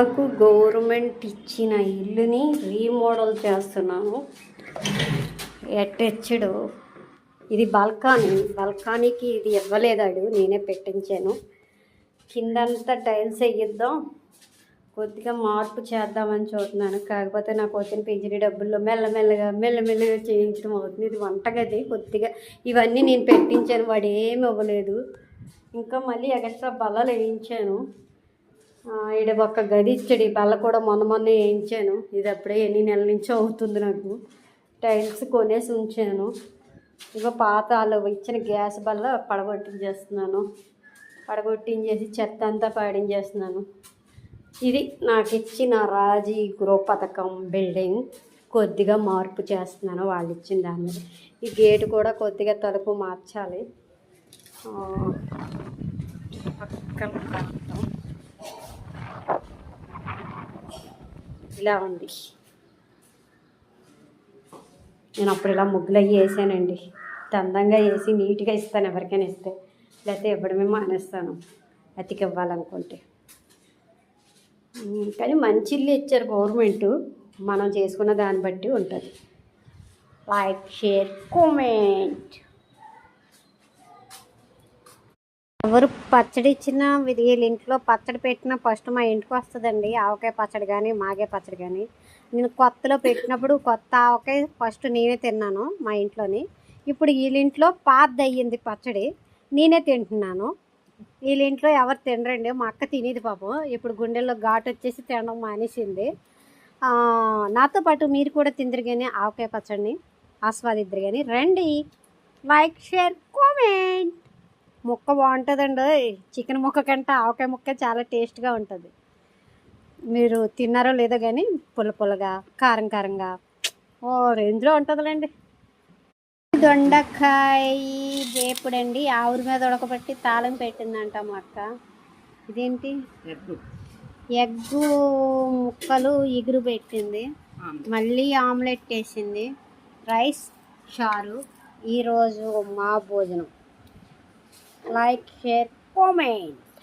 నాకు గవర్నమెంట్ ఇచ్చిన ఇల్లుని రీమోడల్ చేస్తున్నాను. అటాచ్డ్ ఇది బాల్కనీకి ఇది ఇవ్వలేదాడు, నేనే పెట్టించాను. కిందంతా టైల్స్ వేయిద్దాం, కొద్దిగా మార్పు చేద్దామని చూస్తున్నాను. కాకపోతే నాకు వచ్చిన పింఛని డబ్బుల్లో మెల్లమెల్లగా చేయించడం అవుతుంది. ఇది వంటగది, కొద్దిగా ఇవన్నీ నేను పెట్టించాను, వాడు ఏమి ఇవ్వలేదు. ఇంకా మళ్ళీ ఎక్స్ట్రా బల్లలు వేయించాను. ఈడ ఒక గది ఇచ్చాడు, ఈ బల్ల కూడా మొన్న వేయించాను. ఇది అప్పుడే ఎన్ని నెలల నుంచో అవుతుంది. నాకు టైల్స్ కొనేసి ఉంచాను. ఇక పాత వాళ్ళు ఇచ్చిన గ్యాస్ బల్ల పడగొట్టించేసి చెత్త అంతా పాడించేస్తున్నాను. ఇది నాకు ఇచ్చిన రాజీ గృహ పథకం బిల్డింగ్ కొద్దిగా మార్పు చేస్తున్నాను వాళ్ళు ఇచ్చిన దాన్ని. ఈ గేటు కూడా కొద్దిగా తలుపు మార్చాలి. పక్కన ప్రాంతం ఇలా ఉంది. నేను అప్పుడు ఇలా ముగ్గులు అవి వేసానండి. అందంగా వేసి నీట్గా ఇస్తాను ఎవరికైనా ఇస్తే, లేకపోతే ఇవ్వడమే మానేస్తాను అతికి ఇవ్వాలనుకుంటే. కానీ మంచి ఇల్లు ఇచ్చారు గవర్నమెంటు, మనం చేసుకున్న దాన్ని బట్టి ఉంటుంది. Like, share, comment. ఎవరు పచ్చడి ఇచ్చినా వీళ్ళ ఇంట్లో పచ్చడి పెట్టినా ఫస్ట్ మా ఇంటికి వస్తుందండి. ఆవకాయ పచ్చడి కానీ మాగే పచ్చడి కానీ. నేను కొత్తలో పెట్టినప్పుడు కొత్త ఆవకాయ ఫస్ట్ నేనే తిన్నాను మా ఇంట్లోని. ఇప్పుడు వీళ్ళింట్లో పాతది అయ్యింది పచ్చడి, నేనే తింటున్నాను. వీళ్ళింట్లో ఎవరు తినరండి, మా అక్క తినేది పాపం. ఇప్పుడు గుండెల్లో ఘాటు వచ్చేసి తినడం మానేసింది. నాతో పాటు మీరు కూడా తిందరు కానీ ఆవకాయ పచ్చడిని ఆస్వాదిద్దరు కానీ. రండి, లైక్, షేర్, కామెంట్. ముక్క బాగుంటుందండి. చికెన్ ముక్క కంటే ఆవకాయ ముక్క చాలా టేస్ట్గా ఉంటుంది. మీరు తిన్నారో లేదో కానీ పుల్లగా కారంగా ఓ రేంజ్లో ఉంటుందిలేండి. దొండకాయ వేపుడండి, ఆవురి మీద ఉడకబెట్టి తాళం పెట్టిందంట మా అక్క. ఇదేంటి, ఎగ్గు ముక్కలు ఇగురు పెట్టింది, మళ్ళీ ఆమ్లెట్ వేసింది, రైస్, చారు. ఈరోజు మా భోజనం. Like, share, comment.